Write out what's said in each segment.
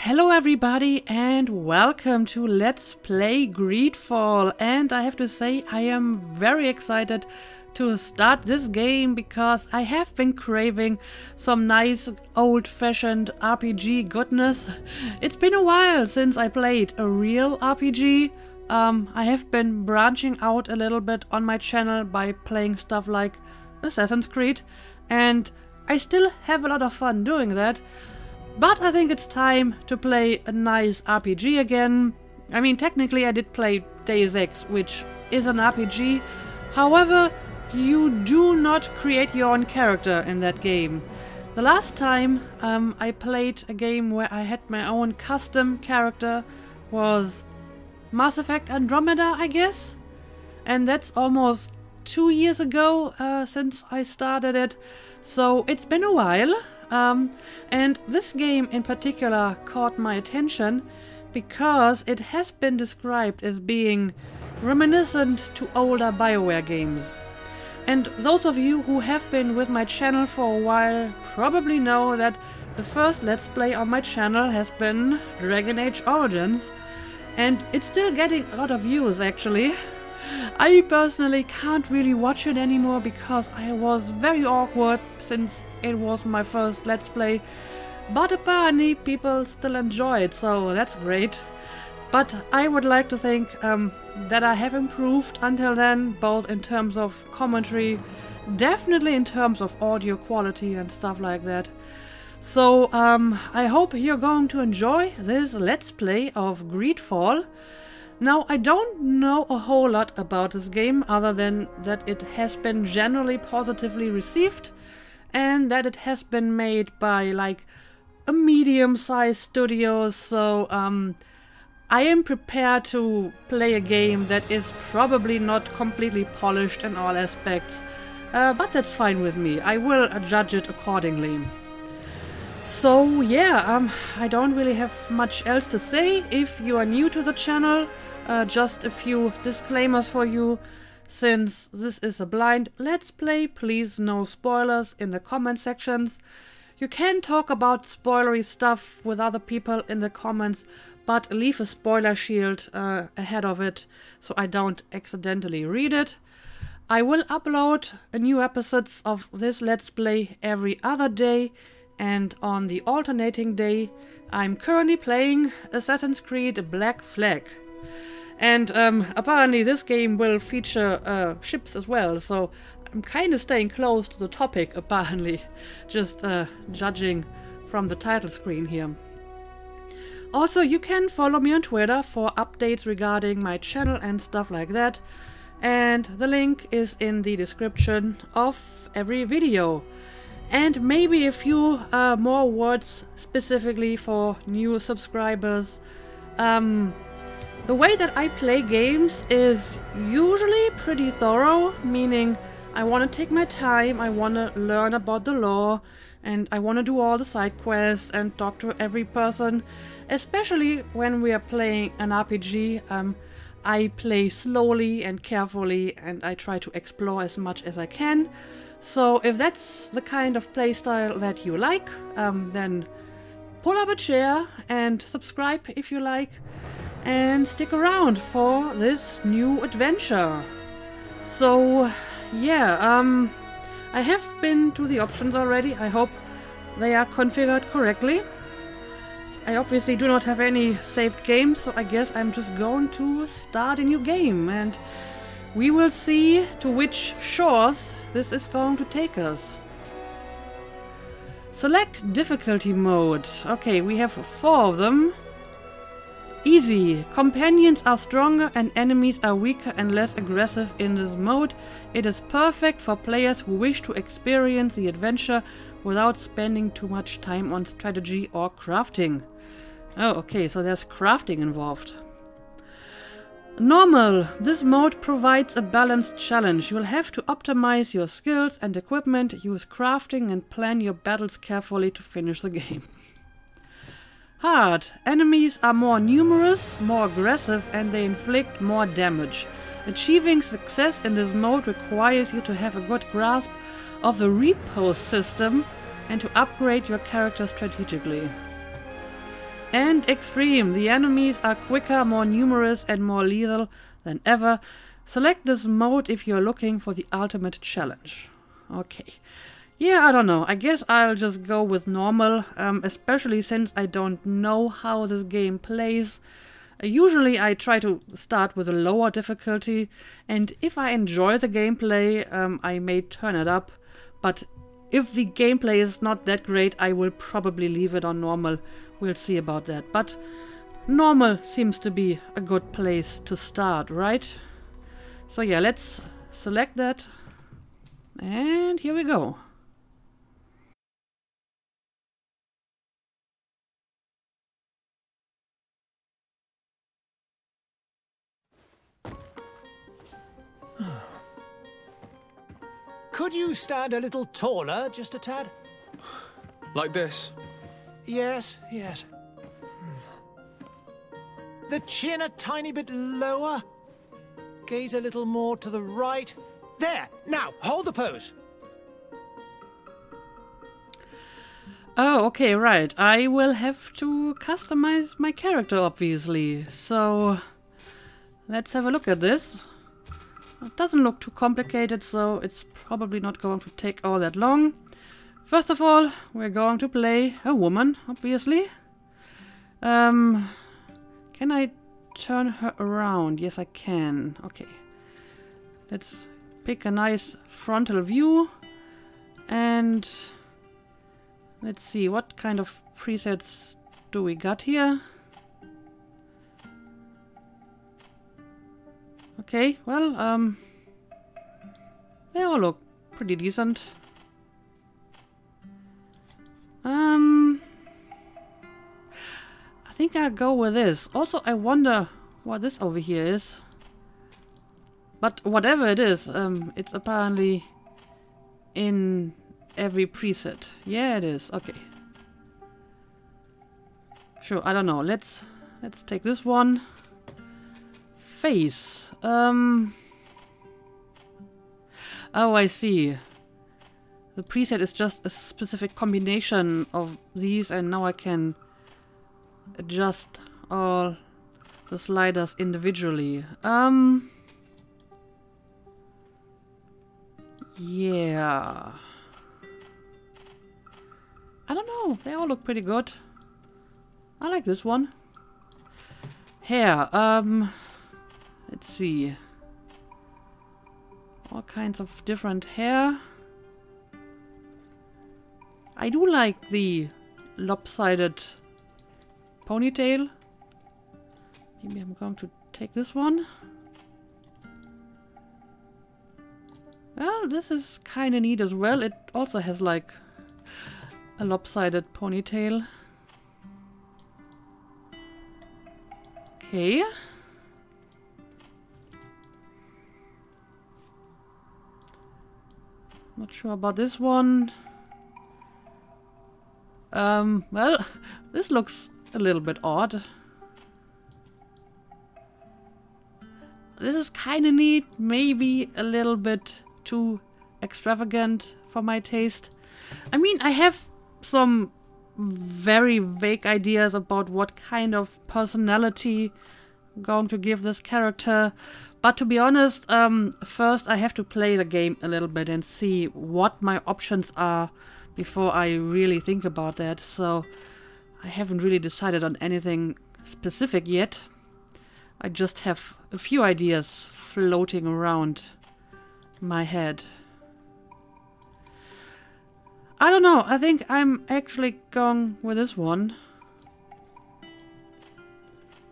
Hello everybody and welcome to Let's Play Greedfall, and I have to say I am very excited to start this game because I have been craving some nice old-fashioned RPG goodness. It's been a while since I played a real RPG. I have been branching out a little bit on my channel by playing stuff like Assassin's Creed, and I still have a lot of fun doing that. But I think it's time to play a nice RPG again. I mean, technically I did play Deus Ex, which is an RPG. However, you do not create your own character in that game. The last time I played a game where I had my own custom character was Mass Effect Andromeda, I guess? And that's almost 2 years ago since I started it. So it's been a while. And this game in particular caught my attention because it has been described as being reminiscent to older BioWare games. And those of you who have been with my channel for a while probably know that the first Let's Play on my channel has been Dragon Age Origins, and it's still getting a lot of views actually. I personally can't really watch it anymore because I was very awkward since it was my first Let's Play, but apparently people still enjoy it, so that's great. But I would like to think that I have improved until then, both in terms of commentary, definitely in terms of audio quality and stuff like that. So I hope you're going to enjoy this Let's Play of Greedfall. Now, I don't know a whole lot about this game other than that it has been generally positively received and that it has been made by like a medium-sized studio, so I am prepared to play a game that is probably not completely polished in all aspects, but that's fine with me. I will judge it accordingly. So yeah, I don't really have much else to say. If you are new to the channel, just a few disclaimers for you. Since this is a blind Let's Play, please no spoilers in the comment sections. You can talk about spoilery stuff with other people in the comments, but leave a spoiler shield ahead of it so I don't accidentally read it. I will upload new episodes of this Let's Play every other day, and on the alternating day I'm currently playing Assassin's Creed Black Flag. And apparently this game will feature ships as well, so I'm kind of staying close to the topic apparently, just judging from the title screen here. Also, you can follow me on Twitter for updates regarding my channel and stuff like that, and the link is in the description of every video. And maybe a few more words specifically for new subscribers. The way that I play games is usually pretty thorough, meaning I want to take my time, I want to learn about the lore, and I want to do all the side quests and talk to every person. Especially when we are playing an RPG, I play slowly and carefully and I try to explore as much as I can. So if that's the kind of playstyle that you like, then pull up a chair and subscribe if you like, and stick around for this new adventure. So yeah, I have been to the options already. I hope they are configured correctly. I obviously do not have any saved games, so I guess I'm just going to start a new game and we will see to which shores this is going to take us. Select difficulty mode. Okay, we have 4 of them. Easy. Companions are stronger and enemies are weaker and less aggressive in this mode. It is perfect for players who wish to experience the adventure without spending too much time on strategy or crafting. Oh, okay, so there's crafting involved. Normal. This mode provides a balanced challenge. You will have to optimize your skills and equipment, use crafting and plan your battles carefully to finish the game. Hard. Enemies are more numerous, more aggressive, and they inflict more damage. Achieving success in this mode requires you to have a good grasp of the repose system and to upgrade your character strategically. And extreme. The enemies are quicker, more numerous and more lethal than ever. Select this mode if you're looking for the ultimate challenge. Okay. Yeah, I don't know. I guess I'll just go with normal, especially since I don't know how this game plays. Usually I try to start with a lower difficulty, and if I enjoy the gameplay, I may turn it up. But if the gameplay is not that great, I will probably leave it on normal. We'll see about that. But normal seems to be a good place to start, right? So yeah, let's select that. And here we go. Could you stand a little taller, just a tad? Like this? Yes, yes. The chin a tiny bit lower. Gaze a little more to the right. There! Now, hold the pose. Oh, okay, right. I will have to customize my character, obviously. So, let's have a look at this. It doesn't look too complicated, so it's probably not going to take all that long. First of all, we're going to play a woman, obviously. Can I turn her around? Yes, I can. Okay. Let's pick a nice frontal view. And let's see, what kind of presets do we got here? Okay, well, they all look pretty decent. I think I'll go with this. Also, I wonder what this over here is. But whatever it is, it's apparently in every preset. Yeah, it is. Okay. Sure, I don't know. Let's take this one. Face. Oh, I see. The preset is just a specific combination of these, and now I can adjust all the sliders individually. Yeah. I don't know. They all look pretty good. I like this one. Hair. Let's see. All kinds of different hair. I do like the lopsided ponytail. Maybe I'm going to take this one. Well, this is kind of neat as well. It also has like a lopsided ponytail. Okay. Not sure about this one. Well, this looks a little bit odd. This is kind of neat, maybe a little bit too extravagant for my taste. I mean, I have some very vague ideas about what kind of personality I'm going to give this character. But to be honest, first I have to play the game a little bit and see what my options are before I really think about that. So I haven't really decided on anything specific yet. I just have a few ideas floating around my head. I don't know, I think I'm actually going with this one.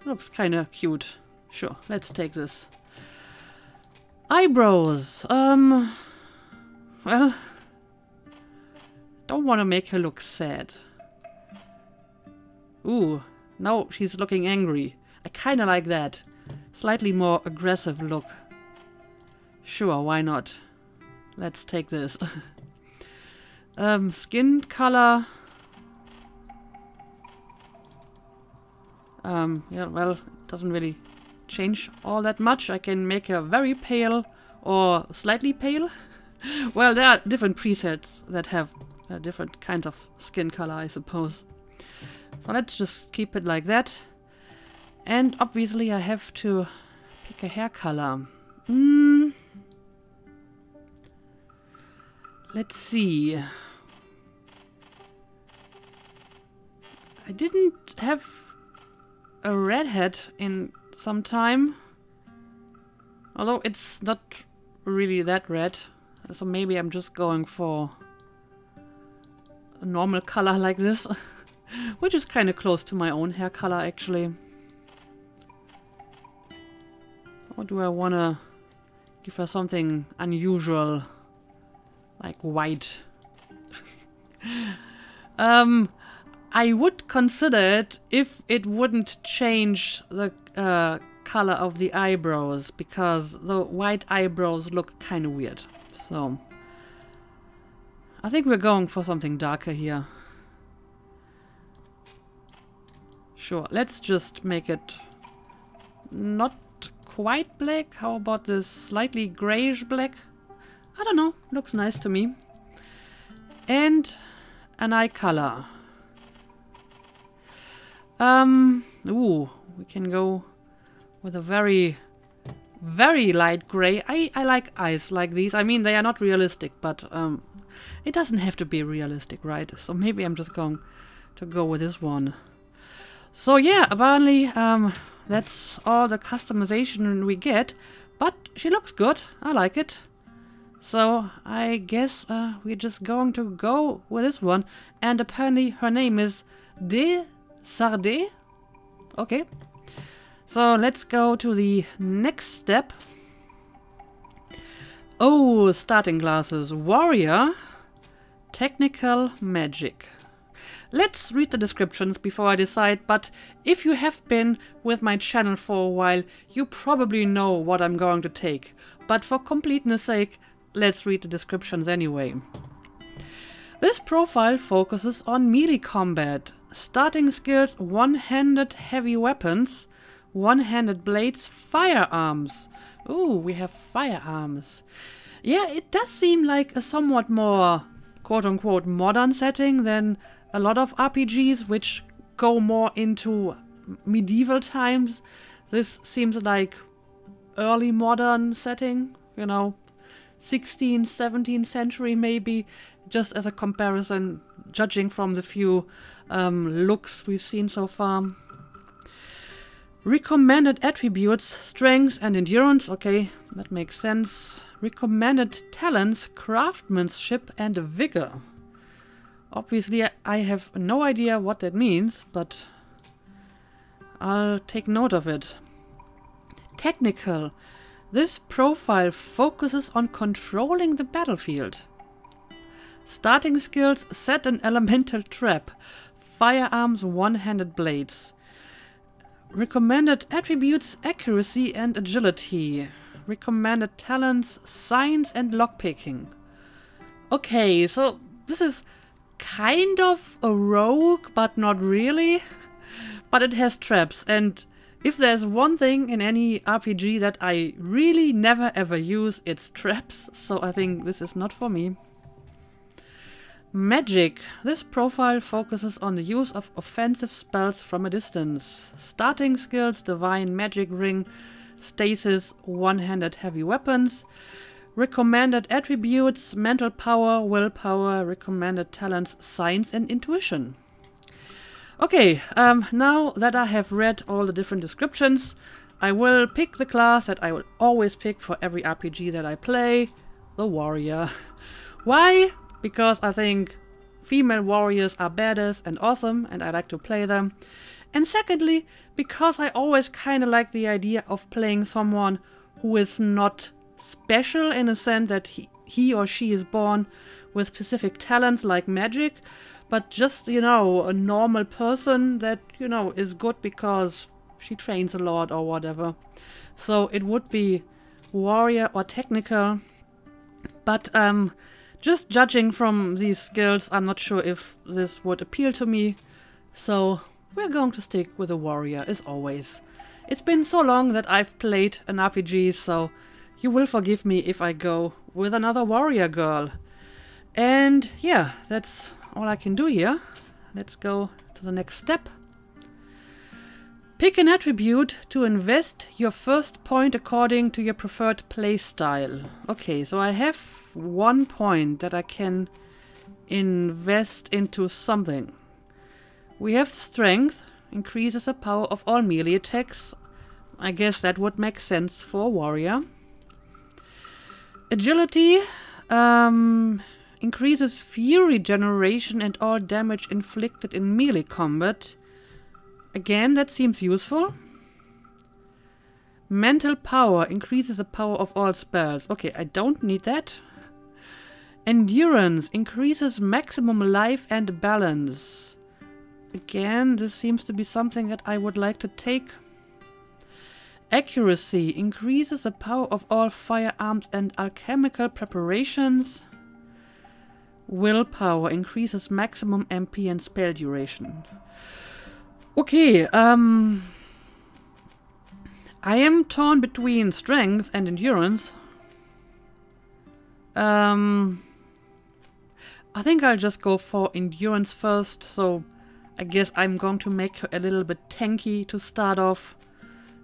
Looks kinda cute. Sure, let's take this. Eyebrows. Well, don't want to make her look sad. Ooh, now she's looking angry. I kinda like that. Slightly more aggressive look. Sure, why not? Let's take this. Skin color. Yeah, well, it doesn't really change all that much. I can make her very pale or slightly pale. Well, there are different presets that have different kinds of skin color, I suppose. So let's just keep it like that. And obviously I have to pick a hair color. Let's see. I didn't have a redhead in some time. Although it's not really that red. So maybe I'm just going for a normal color like this. Which is kind of close to my own hair color actually. Or do I want to give her something unusual? Like white. I would consider it if it wouldn't change the color of the eyebrows, because the white eyebrows look kind of weird. So I think we're going for something darker here. Sure, let's just make it not quite black. How about this slightly grayish black? I don't know, looks nice to me. And an eye color. Ooh, we can go with a very, very light gray. I like eyes like these. I mean, they are not realistic, but it doesn't have to be realistic, right? So maybe I'm just going to go with this one. So yeah, apparently that's all the customization we get, but she looks good. I like it. So I guess we're just going to go with this one. And apparently her name is Dessarde. Okay. So let's go to the next step. Oh, starting classes. Warrior. Technical magic. Let's read the descriptions before I decide, but if you have been with my channel for a while, you probably know what I'm going to take. But for completeness sake, let's read the descriptions anyway. This profile focuses on melee combat. Starting skills: one-handed heavy weapons, one-handed blades, firearms. Ooh, we have firearms. Yeah, it does seem like a somewhat more quote-unquote modern setting than a lot of RPGs which go more into medieval times. This seems like early modern setting, you know, 16th, 17th century maybe, just as a comparison, judging from the few looks we've seen so far. Recommended attributes: strength and endurance. Okay, that makes sense. Recommended talents: craftsmanship and vigor. Obviously, I have no idea what that means, but I'll take note of it. Technical. This profile focuses on controlling the battlefield. Starting skills: set an elemental trap, firearms, one-handed blades. Recommended attributes: accuracy and agility. Recommended talents: science and lockpicking. Okay, so this is kind of a rogue, but not really. But it has traps, and if there's one thing in any RPG that I really never ever use, it's traps, so I think this is not for me. Magic. This profile focuses on the use of offensive spells from a distance. Starting skills: divine magic ring, stasis, one-handed heavy weapons. Recommended attributes: mental power, willpower. Recommended talents: science and intuition. Okay, now that I have read all the different descriptions, I will pick the class that I will always pick for every RPG that I play: the warrior. Why? Because I think female warriors are badass and awesome, and I like to play them. And secondly, because I always kind of like the idea of playing someone who is not special in a sense that he or she is born with specific talents like magic, but just, you know, a normal person that, you know, is good because she trains a lot or whatever. So it would be warrior or technical. But just judging from these skills, I'm not sure if this would appeal to me. So we're going to stick with a warrior as always. It's been so long that I've played an RPG, so you will forgive me if I go with another warrior girl. And yeah, that's all I can do here. Let's go to the next step. Pick an attribute to invest your first point according to your preferred playstyle. Okay, so I have 1 point that I can invest into something. We have strength, increases the power of all melee attacks. I guess that would make sense for a warrior. Agility increases fury generation and all damage inflicted in melee combat. Again, that seems useful. Mental power increases the power of all spells. Okay, I don't need that. Endurance increases maximum life and balance. Again, this seems to be something that I would like to take. Accuracy increases the power of all firearms and alchemical preparations. Willpower increases maximum MP and spell duration. Okay, I am torn between strength and endurance. I think I'll just go for endurance first, so I guess I'm going to make her a little bit tanky to start off,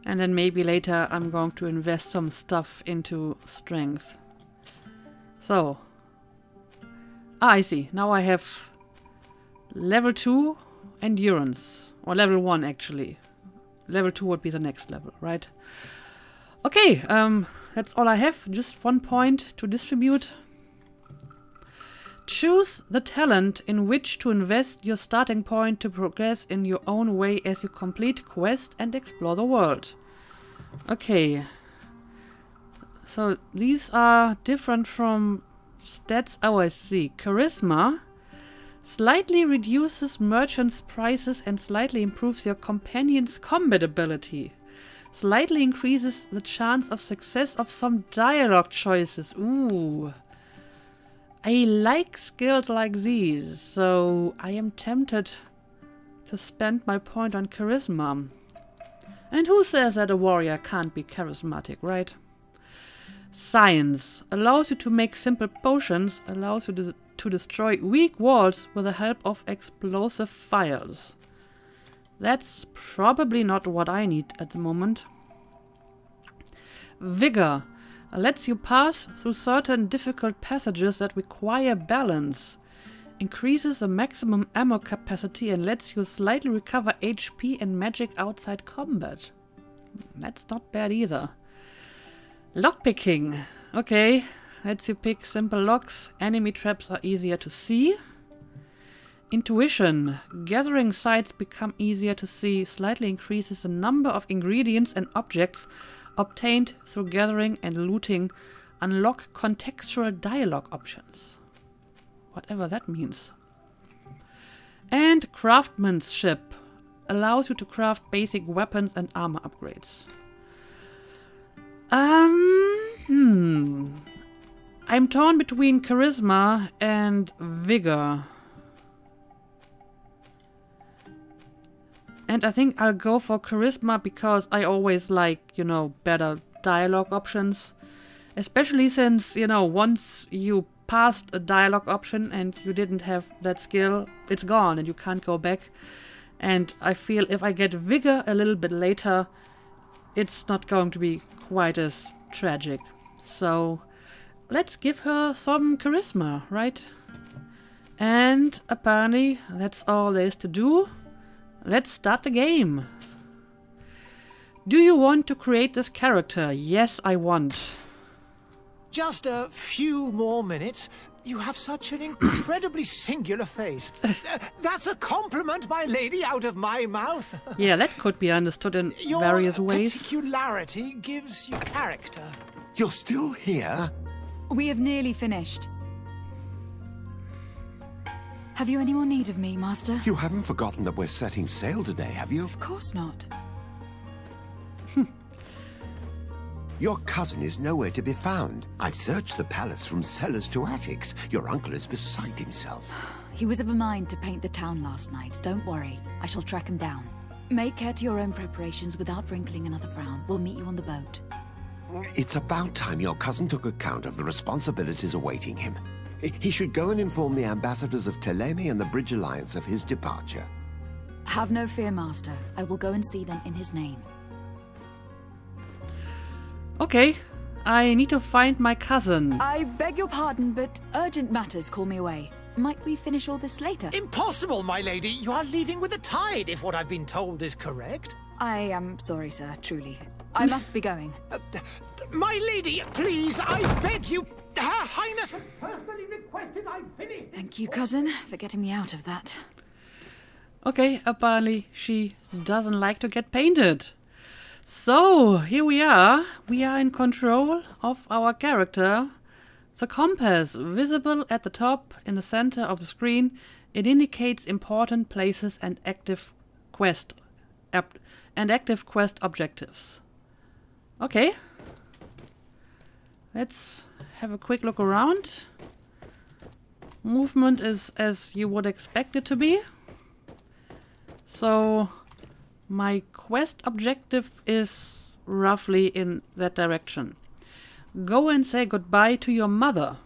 and then maybe later I'm going to invest some stuff into strength. So, I see. Now I have level 2 endurance. Or level 1 actually. Level 2 would be the next level, right? Okay, that's all I have. Just 1 point to distribute. Choose the talent in which to invest your starting point to progress in your own way as you complete quests and explore the world. Okay. So these are different from stats. Oh, I see. Charisma slightly reduces merchants' prices and slightly improves your companion's combat ability. Slightly increases the chance of success of some dialogue choices. Ooh. I like skills like these, so I am tempted to spend my point on charisma. And who says that a warrior can't be charismatic, right? Science allows you to make simple potions, allows you to destroy weak walls with the help of explosive files. That's probably not what I need at the moment. Vigor lets you pass through certain difficult passages that require balance. Increases the maximum ammo capacity and lets you slightly recover HP and magic outside combat. That's not bad either. Lockpicking. Okay, lets you pick simple locks. Enemy traps are easier to see. Intuition. Gathering sites become easier to see. Slightly increases the number of ingredients and objects obtained through gathering and looting. Unlock contextual dialogue options. Whatever that means. And craftsmanship. Allows you to craft basic weapons and armor upgrades. I'm torn between charisma and vigor. And I think I'll go for charisma because I always like, you know, better dialogue options. Especially since, you know, once you passed a dialogue option and you didn't have that skill, it's gone and you can't go back. And I feel if I get vigor a little bit later, it's not going to be quite as tragic. So let's give her some charisma, right? And apparently that's all there is to do. Let's start the game. Do you want to create this character? Yes, I want. Just a few more minutes. You have such an incredibly singular face. That's a compliment, my lady, out of my mouth. Yeah, that could be understood in various ways. Your particularity gives you character. You're still here? We have nearly finished. Have you any more need of me, Master? You haven't forgotten that we're setting sail today, have you? Of course not. Your cousin is nowhere to be found. I've searched the palace from cellars to attics. Your uncle is beside himself. He was of a mind to paint the town last night. Don't worry. I shall track him down. Make care to your own preparations without wrinkling another frown. We'll meet you on the boat. It's about time your cousin took account of the responsibilities awaiting him. He should go and inform the ambassadors of Telemi and the Bridge Alliance of his departure. Have no fear, Master. I will go and see them in his name. Okay, I need to find my cousin. I beg your pardon, but urgent matters call me away. Might we finish all this later? Impossible, my lady. You are leaving with the tide, if what I've been told is correct. I am sorry, sir, truly. I must be going. My lady, please, I beg you. Her Highness personally requested I finish. Thank you, cousin, for getting me out of that. Okay, apparently she doesn't like to get painted. So, here we are. We are in control of our character. The compass, visible at the top in the center of the screen, it indicates important places and active quest objectives. Okay. Let's have a quick look around. Movement is as you would expect it to be. So, my quest objective is roughly in that direction. Go and say goodbye to your mother.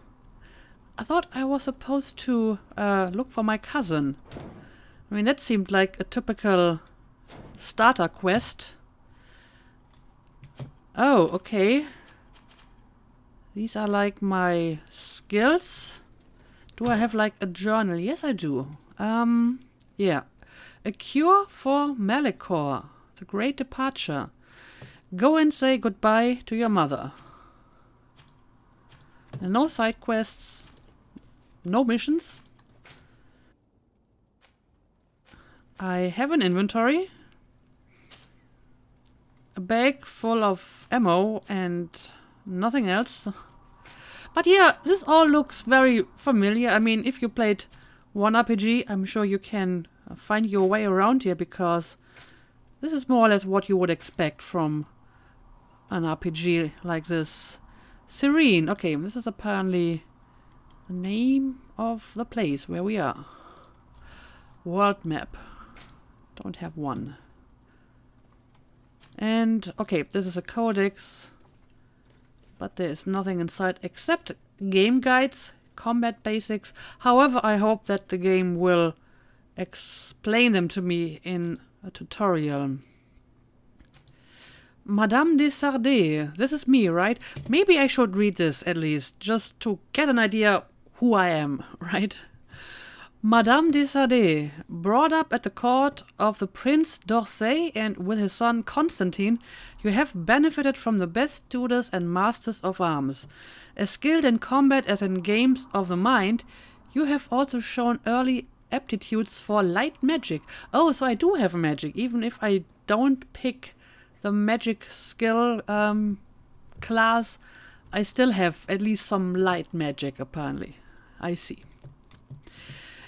I thought I was supposed to look for my cousin. I mean, that seemed like a typical starter quest. Oh, okay. These are like my skills. Do I have like a journal? Yes, I do. Yeah. A cure for Malachor. The Great Departure. Go and say goodbye to your mother. And no side quests. No missions. I have an inventory. A bag full of ammo and nothing else. But yeah, this all looks very familiar. I mean, if you played one RPG, I'm sure you can find your way around here, because this is more or less what you would expect from an RPG like this. Serene. Okay, this is apparently the name of the place where we are. World map. Don't have one. And, okay, this is a codex. But there is nothing inside except game guides, combat basics. However, I hope that the game will explain them to me in a tutorial. Madame Dessarde. This is me, right? Maybe I should read this at least, just to get an idea who I am, right? Madame Dessarde, brought up at the court of the Prince d'Orsay and with his son Constantine, you have benefited from the best tutors and masters of arms. As skilled in combat as in games of the mind, you have also shown early aptitudes for light magic. Oh, so I do have magic, even if I don't pick the magic skill class, I still have at least some light magic, apparently. I see.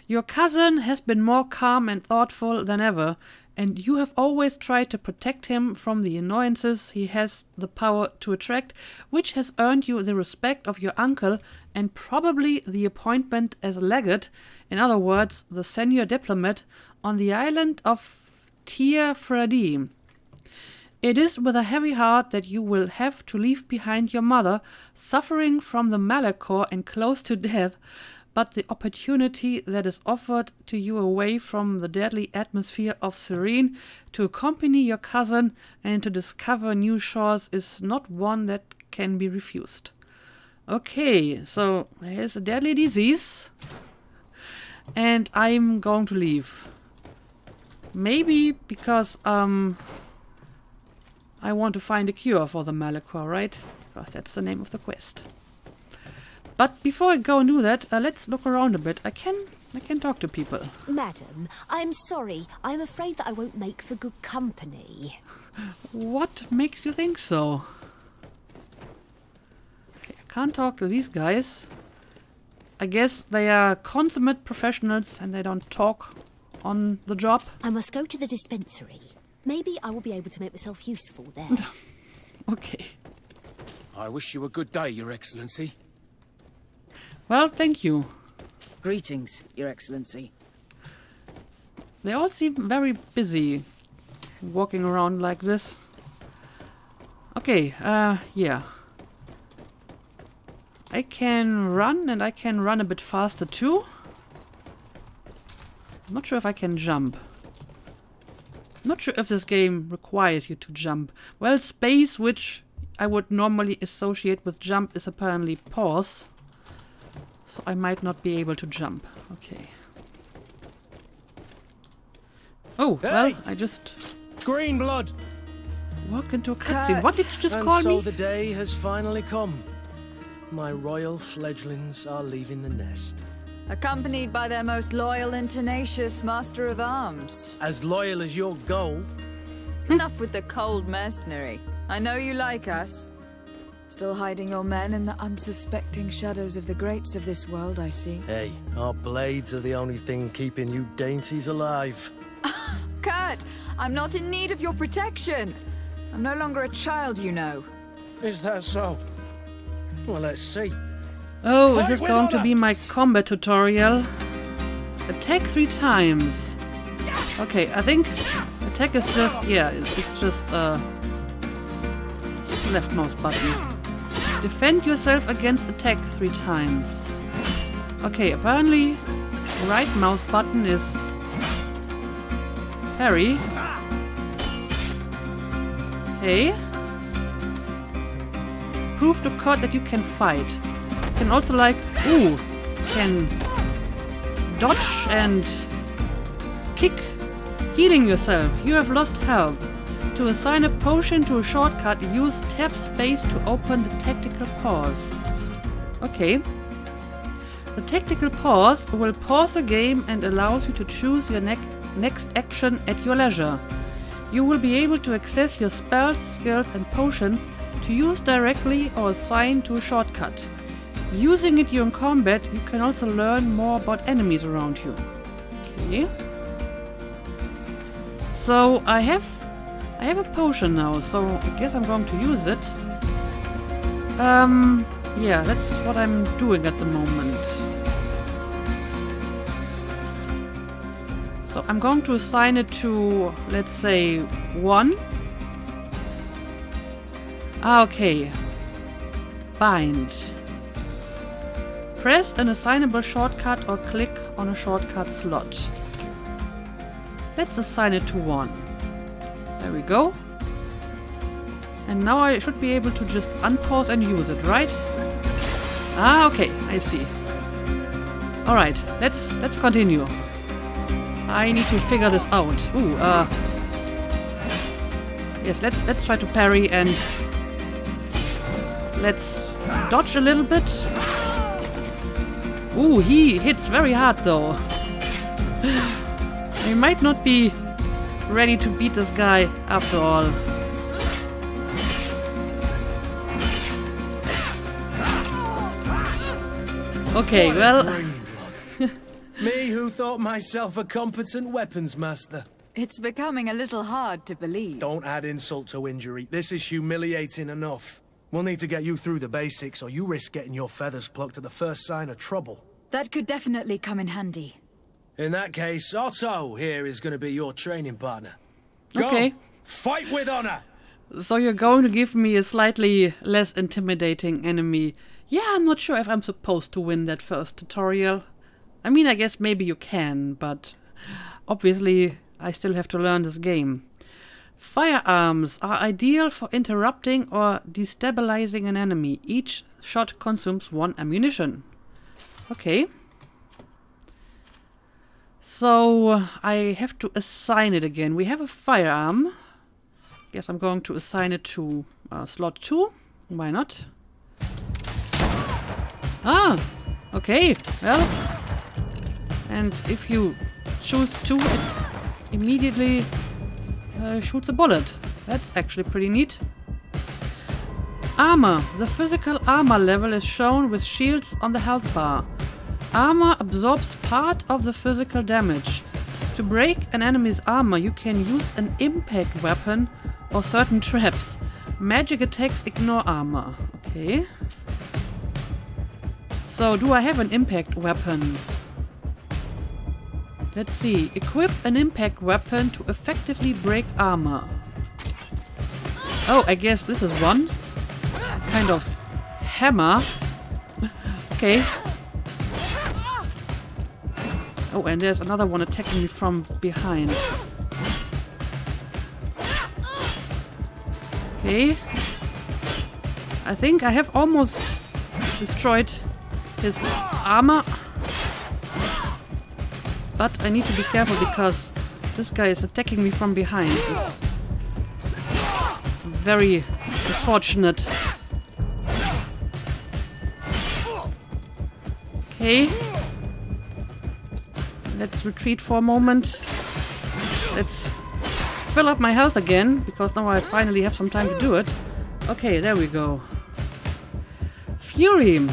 Your cousin has been more calm and thoughtful than ever, and you have always tried to protect him from the annoyances he has the power to attract, which has earned you the respect of your uncle and probably the appointment as legate, in other words, the senior diplomat, on the island of Tierfredi. It is with a heavy heart that you will have to leave behind your mother, suffering from the Malachor and close to death, but the opportunity that is offered to you away from the deadly atmosphere of Serene to accompany your cousin and to discover new shores is not one that can be refused. Okay, so there's a deadly disease, and I'm going to leave. Maybe because I want to find a cure for the Malachor, right? Because that's the name of the quest. But before I go and do that, let's look around a bit. I can talk to people. Madam, I'm sorry. I'm afraid that I won't make for good company. What makes you think so? Okay, I can't talk to these guys. I guess they are consummate professionals and they don't talk on the job. I must go to the dispensary. Maybe I will be able to make myself useful there. Okay. I wish you a good day, Your Excellency. Well, thank you. Greetings, Your Excellency. They all seem very busy walking around like this. Okay, yeah. I can run, and I can run a bit faster too. I'm not sure if I can jump. Not sure if this game requires you to jump. Well, space, which I would normally associate with jump, is apparently pause. So I might not be able to jump. Okay. Oh, well, I just... Green blood! walked into a cutscene. What did you just call me? And so the day has finally come. My royal fledglings are leaving the nest. Accompanied by their most loyal and tenacious master of arms. As loyal as your gold. Enough with the cold mercenary. I know you like us. Still hiding your men in the unsuspecting shadows of the greats of this world, I see. Hey, our blades are the only thing keeping you dainties alive. Kurt, I'm not in need of your protection. I'm no longer a child, you know. Is that so? Well, let's see. Oh, is this going to be my combat tutorial? Attack 3 times. Okay, I think attack is just, yeah, it's just left mouse button. Defend yourself against attack 3 times. Okay, apparently right mouse button is parry. Okay. Prove to Kurt that you can fight. You can also like, ooh, can dodge and kick, healing yourself. You have lost health. To assign a potion to a shortcut, use tab space to open the tactical pause. Okay. The tactical pause will pause the game and allows you to choose your next action at your leisure. You will be able to access your spells, skills and potions to use directly or assign to a shortcut. Using it during combat, you can also learn more about enemies around you. Okay. So I have a potion now, so I guess I'm going to use it. Yeah, that's what I'm doing at the moment. So I'm going to assign it to, let's say, 1. Okay. Bind. Press an assignable shortcut or click on a shortcut slot. Let's assign it to 1. There we go. And now I should be able to just unpause and use it, right? Ah, okay, I see. Alright, let's continue. I need to figure this out. Ooh, yes, let's try to parry and let's dodge a little bit. Ooh, he hits very hard though. I might not be ready to beat this guy after all. Okay, well... Me who thought myself a competent weapons master. It's becoming a little hard to believe. Don't add insult to injury. This is humiliating enough. We'll need to get you through the basics or you risk getting your feathers plucked at the first sign of trouble. That could definitely come in handy. In that case, Otto here is going to be your training partner. Go, okay. Fight with honor! So you're going to give me a slightly less intimidating enemy. Yeah, I'm not sure if I'm supposed to win that first tutorial. I mean, I guess maybe you can, but obviously I still have to learn this game. Firearms are ideal for interrupting or destabilizing an enemy. Each shot consumes 1 ammunition. Okay. So I have to assign it again. We have a firearm. Guess I'm going to assign it to slot 2. Why not? Ah, okay. Well, and if you choose 2, it immediately shoots a bullet. That's actually pretty neat. Armor. The physical armor level is shown with shields on the health bar. Armor absorbs part of the physical damage. To break an enemy's armor, you can use an impact weapon or certain traps. Magic attacks ignore armor. Okay. So, do I have an impact weapon? Let's see. Equip an impact weapon to effectively break armor. Oh, I guess this is one. Kind of hammer. Okay. Oh, and there's another one attacking me from behind. Okay. I think I have almost destroyed his armor. But I need to be careful because this guy is attacking me from behind. It's very unfortunate. Okay. Let's retreat for a moment. Let's fill up my health again, because now I finally have some time to do it. Okay, there we go. Fury.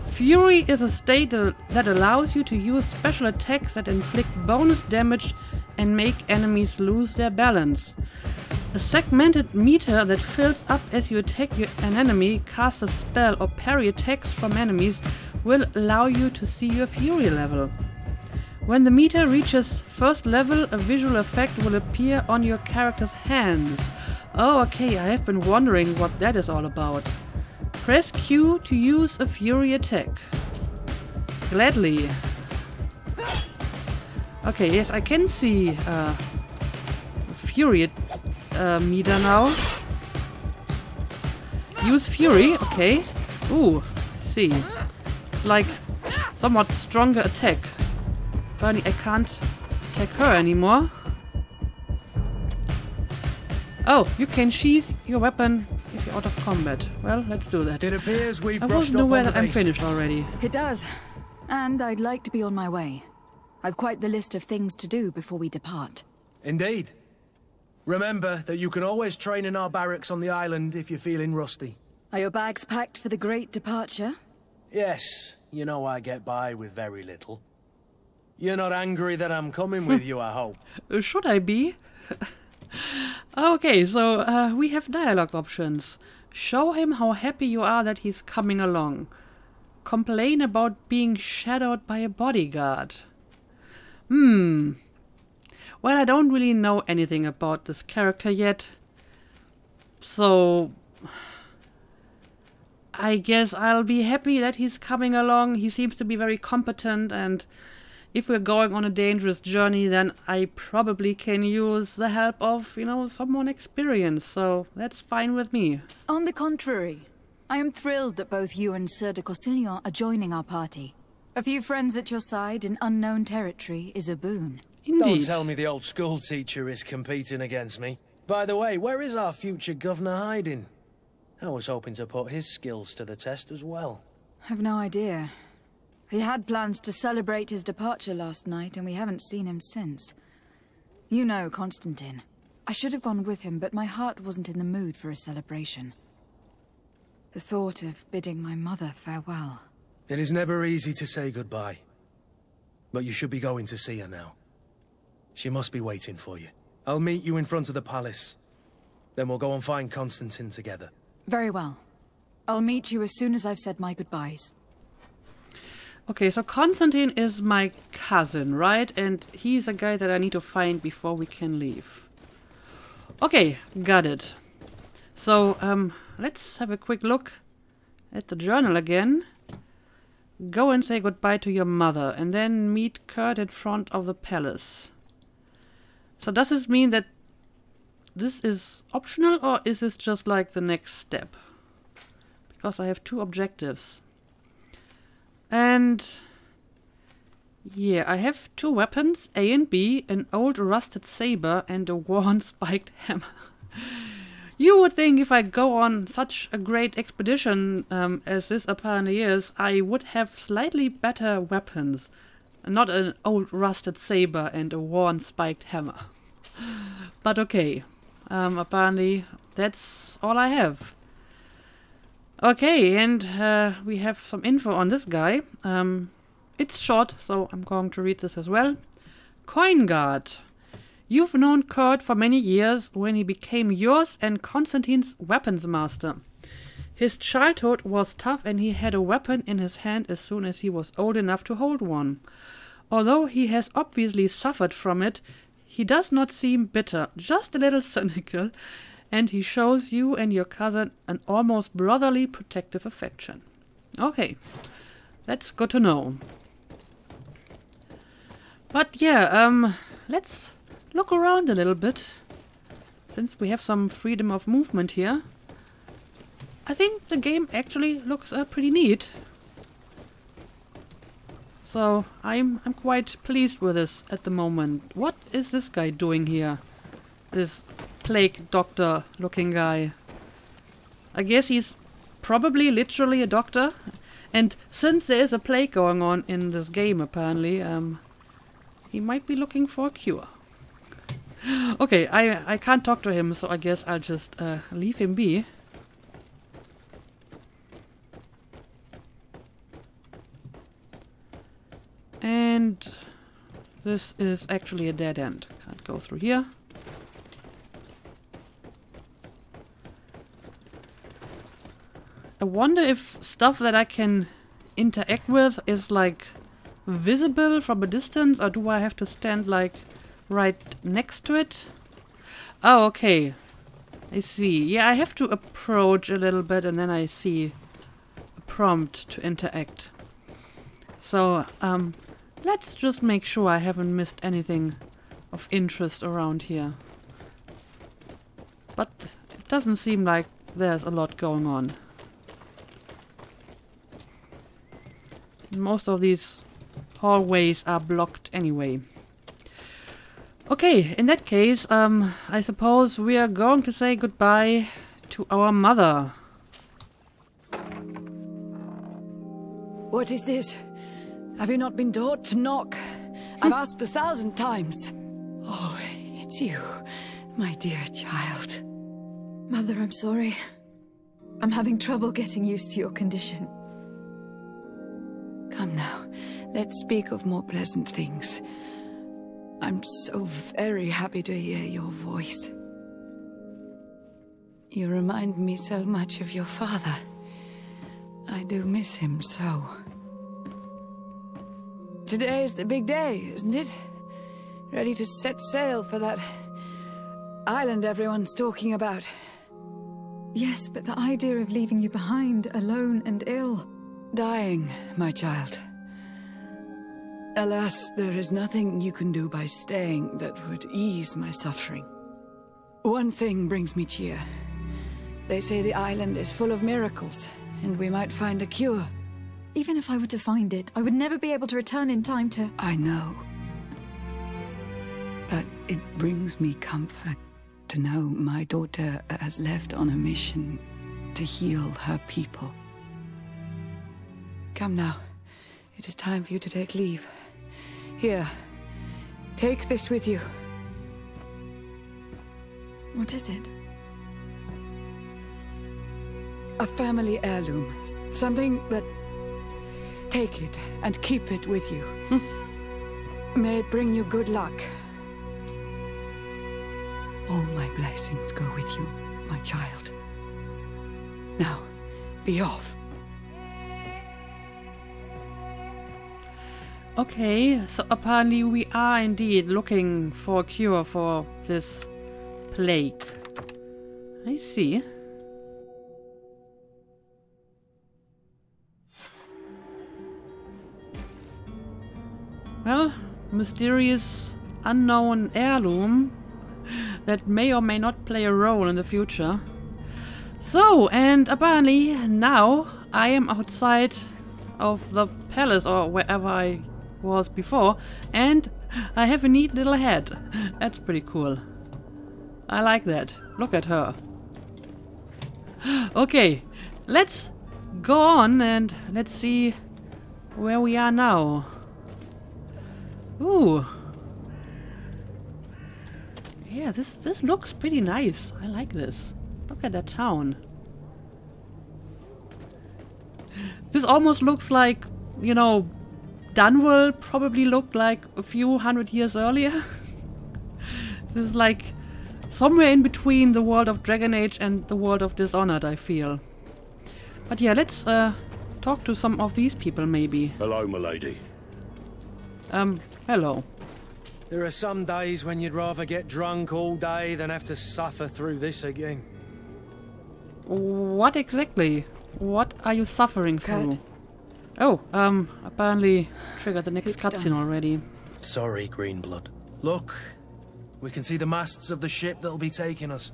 Fury is a state that allows you to use special attacks that inflict bonus damage and make enemies lose their balance. A segmented meter that fills up as you attack an enemy, cast a spell, or parry attacks from enemies will allow you to see your Fury level. When the meter reaches first level, a visual effect will appear on your character's hands. Oh, okay, I have been wondering what that is all about. Press Q to use a Fury attack. Gladly. Okay, yes, I can see Fury meter now. Use Fury, okay. Ooh, see. It's like somewhat stronger attack. Apparently I can't attack her anymore. Oh, you can sheath your weapon if you're out of combat. Well, let's do that. It appears we've I brushed wasn't up aware on the that I'm basics. finished already. It does. And I'd like to be on my way. I've quite the list of things to do before we depart. Indeed. Remember that you can always train in our barracks on the island if you're feeling rusty. Are your bags packed for the great departure? Yes, you know I get by with very little. You're not angry that I'm coming with you, I hope. Should I be? Okay, so we have dialogue options. Show him how happy you are that he's coming along. Complain about being shadowed by a bodyguard. Well, I don't really know anything about this character yet. So I guess I'll be happy that he's coming along. He seems to be very competent, and if we're going on a dangerous journey, then I probably can use the help of, you know, someone experienced, so that's fine with me. On the contrary, I am thrilled that both you and Sir de Corsillon are joining our party. A few friends at your side in unknown territory is a boon. Indeed. Don't tell me the old school teacher is competing against me. By the way, where is our future governor hiding? I was hoping to put his skills to the test as well. I've no idea. He had plans to celebrate his departure last night, and we haven't seen him since. You know Constantine. I should have gone with him, but my heart wasn't in the mood for a celebration. The thought of bidding my mother farewell. It is never easy to say goodbye. But you should be going to see her now. She must be waiting for you. I'll meet you in front of the palace. Then we'll go and find Constantine together. Very well. I'll meet you as soon as I've said my goodbyes. Okay, so Constantine is my cousin, right? And he's a guy that I need to find before we can leave. Okay, got it. So, let's have a quick look at the journal again. Go and say goodbye to your mother, and then meet Kurt in front of the palace. So does this mean that this is optional, or is this just like the next step? Because I have two objectives. And yeah, I have two weapons, A and B, an old rusted saber and a worn spiked hammer. You would think if I go on such a great expedition as this apparently is, I would have slightly better weapons. Not an old rusted saber and a worn spiked hammer. But okay, apparently that's all I have. Okay, and we have some info on this guy. It's short, so I'm going to read this as well. Coin Guard. You've known Kurt for many years when he became yours and Constantine's weapons master. His childhood was tough and he had a weapon in his hand as soon as he was old enough to hold one. Although he has obviously suffered from it, he does not seem bitter, just a little cynical, and he shows you and your cousin an almost brotherly protective affection. Okay, that's good to know. But yeah, let's look around a little bit. since we have some freedom of movement here, I think the game actually looks pretty neat. So I'm quite pleased with this at the moment. What is this guy doing here? This plague doctor looking guy. I guess he's probably literally a doctor. And since there is a plague going on in this game apparently, he might be looking for a cure. Okay, I can't talk to him, so I guess I'll just leave him be. And this is actually a dead end. Can't go through here. I wonder if stuff that I can interact with is like visible from a distance, or do I have to stand like right next to it? Oh, okay. I see. Yeah, I have to approach a little bit and then I see a prompt to interact. So, let's just make sure I haven't missed anything of interest around here. But it doesn't seem like there's a lot going on. Most of these hallways are blocked anyway. Okay, in that case, I suppose we are going to say goodbye to our mother. What is this? Have you not been taught to knock? I've asked 1,000 times. Oh, it's you, my dear child. Mother, I'm sorry. I'm having trouble getting used to your condition. Come now, let's speak of more pleasant things. I'm so very happy to hear your voice. You remind me so much of your father. I do miss him so. Today is the big day, isn't it? Ready to set sail for that island everyone's talking about. Yes, but the idea of leaving you behind, alone and ill. Dying, my child. Alas, there is nothing you can do by staying that would ease my suffering. One thing brings me cheer. They say the island is full of miracles, and we might find a cure. Even if I were to find it, I would never be able to return in time to... I know. But it brings me comfort to know my daughter has left on a mission to heal her people. Come now. It is time for you to take leave. Here, take this with you. What is it? A family heirloom. Something that... Take it and keep it with you. May it bring you good luck. All my blessings go with you, my child. Now, be off. Okay, so apparently we are indeed looking for a cure for this plague. I see. Well, mysterious unknown heirloom that may or may not play a role in the future. So, and apparently now I am outside of the palace or wherever I was before, and I have a neat little head. That's pretty cool. I like that. Look at her. Okay, let's go on and let's see where we are now. Ooh. Yeah, this looks pretty nice. I like this. Look at that town. This almost looks like, you know, Dunwell probably looked like a few hundred years earlier. This is like somewhere in between the world of Dragon Age and the world of Dishonored, I feel. But yeah, let's talk to some of these people maybe. Hello, milady. Hello. There are some days when you'd rather get drunk all day than have to suffer through this again. What exactly? What are you suffering through? Oh, apparently triggered the next cutscene already. Sorry, Greenblood. Look, We can see the masts of the ship that'll be taking us.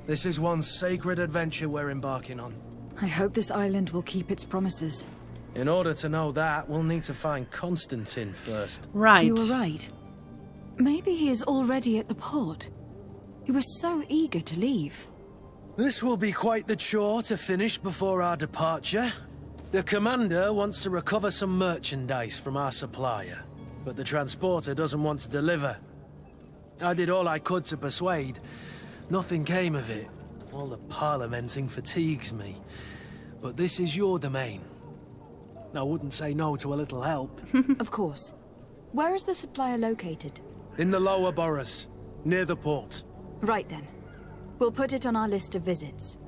This is one sacred adventure we're embarking on. I hope this island will keep its promises. In order to know that, we'll need to find Constantine first. Right. You were right. Maybe he is already at the port. He was so eager to leave. This will be quite the chore to finish before our departure. The commander wants to recover some merchandise from our supplier, but the transporter doesn't want to deliver. I did all I could to persuade. Nothing came of it. All the parliamenting fatigues me. But this is your domain. I wouldn't say no to a little help. Of course. Where is the supplier located? In the lower boroughs, near the port. Right then. We'll put it on our list of visits.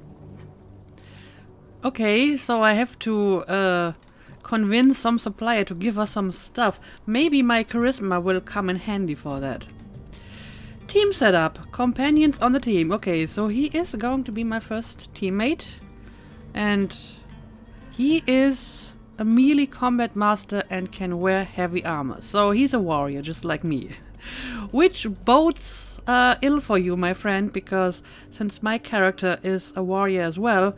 Okay, so I have to convince some supplier to give us some stuff. Maybe my charisma will come in handy for that. Team setup. Companions on the team. Okay, so he is going to be my first teammate. And he is a melee combat master and can wear heavy armor. So he's a warrior, just like me. Which bodes ill for you, my friend, because since my character is a warrior as well,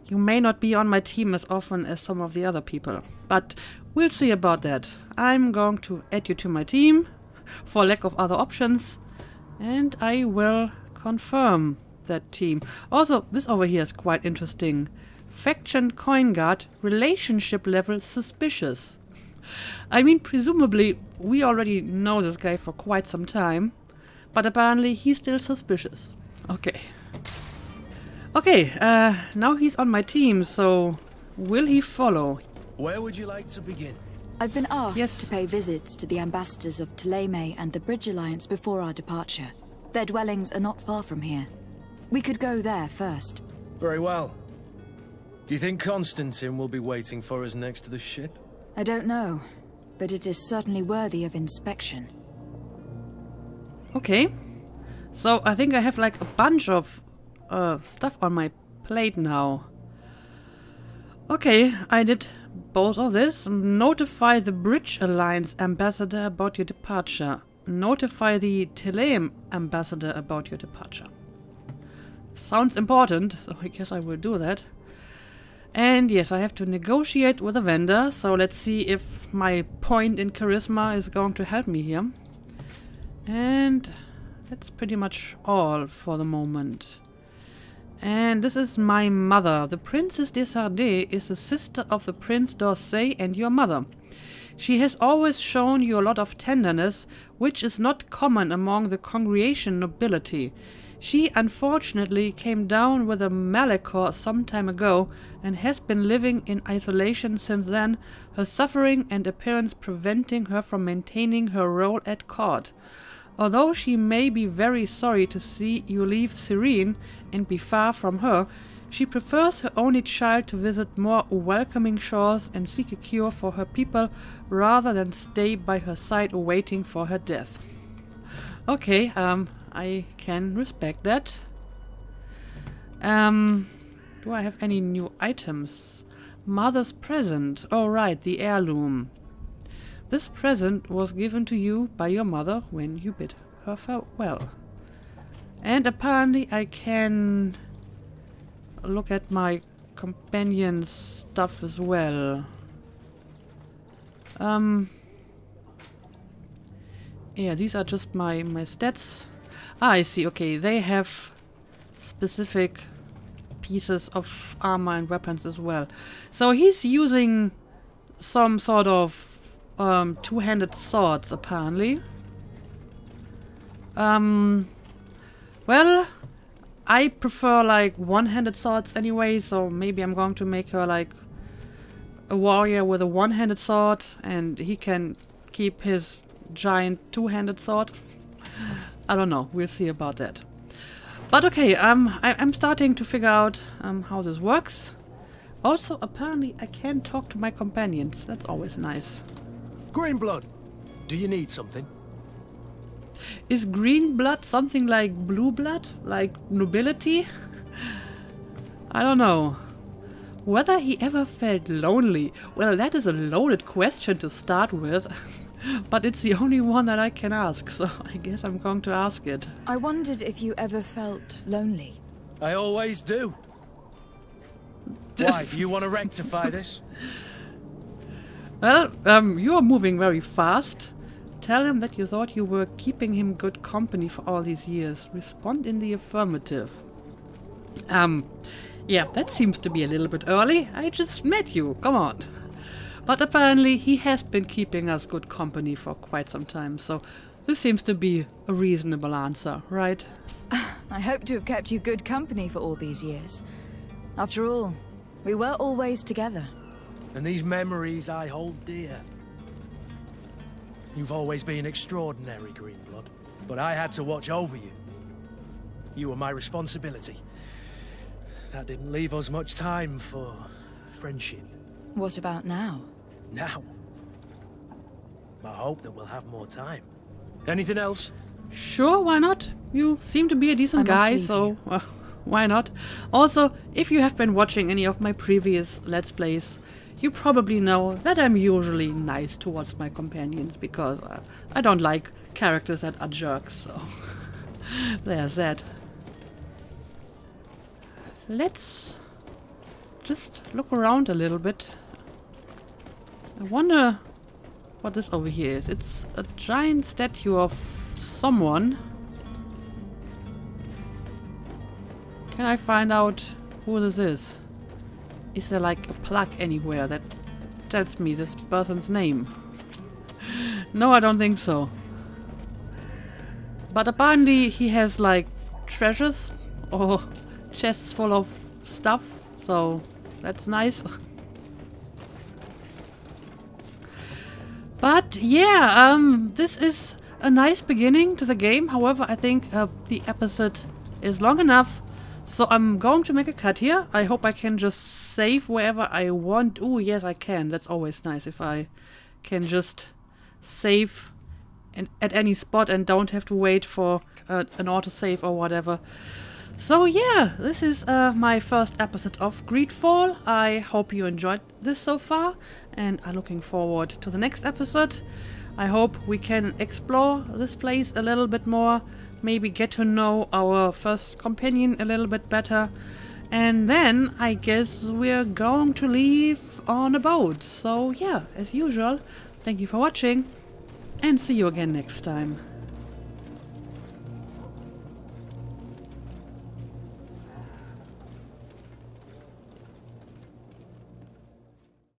you may not be on my team as often as some of the other people. But we'll see about that. I'm going to add you to my team for lack of other options. And I will confirm that team. Also, this over here is quite interesting. Faction coin guard, relationship level suspicious. I mean, presumably, we already know this guy for quite some time. But apparently, he's still suspicious. Okay. Okay, now he's on my team, so will he follow? Where would you like to begin? I've been asked Yes. to pay visits to the ambassadors of Ptolemy and the Bridge Alliance before our departure. Their dwellings are not far from here. We could go there first. Very well. Do you think Constantine will be waiting for us next to the ship? I don't know, but it is certainly worthy of inspection. Okay. So I think I have like a bunch of stuff on my plate now. Okay, I did both of this. Notify the Bridge Alliance ambassador about your departure. Notify the Ptolemy ambassador about your departure. Sounds important, so I guess I will do that. And yes, I have to negotiate with a vendor, so let's see if my point in charisma is going to help me here. And that's pretty much all for the moment. And this is my mother. The Princess Dessarde is the sister of the Prince d'Orsay and your mother. She has always shown you a lot of tenderness, which is not common among the congregation nobility. She unfortunately came down with a malachor some time ago and has been living in isolation since then, her suffering and appearance preventing her from maintaining her role at court. Although she may be very sorry to see you leave Serene and be far from her, she prefers her only child to visit more welcoming shores and seek a cure for her people rather than stay by her side waiting for her death. Okay, I can respect that. Do I have any new items? Mother's present. Oh right, the heirloom. This present was given to you by your mother when you bid her farewell. And apparently I can look at my companion's stuff as well. Yeah, these are just my stats. Ah, I see. Okay, they have specific pieces of armor and weapons as well. So he's using some sort of two-handed swords, apparently. Well, I prefer like one-handed swords anyway, so maybe I'm going to make her like a warrior with a one-handed sword, and he can keep his giant two-handed sword. I don't know, we'll see about that. But okay, I'm starting to figure out how this works. Also, apparently I can talk to my companions. That's always nice. Green blood. Do you need something? Is green blood something like blue blood? Like nobility? I don't know. Whether he ever felt lonely? Well, that is a loaded question to start with. But it's the only one that I can ask, so I guess I'm going to ask it. I wondered if you ever felt lonely. I always do. Why, do you want to rectify this? Well, you are moving very fast. Tell him that you thought you were keeping him good company for all these years. Respond in the affirmative. Yeah, that seems to be a little bit early. I just met you, come on. But apparently he has been keeping us good company for quite some time, so this seems to be a reasonable answer, right? I hope to have kept you good company for all these years. After all, we were always together. And these memories I hold dear. You've always been extraordinary, Greenblood, but I had to watch over you. You were my responsibility. That didn't leave us much time for friendship. What about now? Now? I hope that we'll have more time. Anything else? Sure, why not? You seem to be a decent guy, so why not? Also, if you have been watching any of my previous Let's Plays, you probably know that I'm usually nice towards my companions because I don't like characters that are jerks, so there's that. Let's just look around a little bit. I wonder what this over here is. It's a giant statue of someone. Can I find out who this is? Is there like a plaque anywhere that tells me this person's name? No, I don't think so. But apparently he has like treasures or chests full of stuff, so that's nice. But yeah, this is a nice beginning to the game. However, I think the episode is long enough, so I'm going to make a cut here. I hope I can just save wherever I want. Oh, yes, I can. That's always nice if I can just save at any spot and don't have to wait for an autosave or whatever. So yeah, this is my first episode of Greedfall. I hope you enjoyed this so far, and I'm looking forward to the next episode. I hope we can explore this place a little bit more, maybe get to know our first companion a little bit better, and then I guess we're going to leave on a boat. So yeah, as usual, thank you for watching, and see you again next time.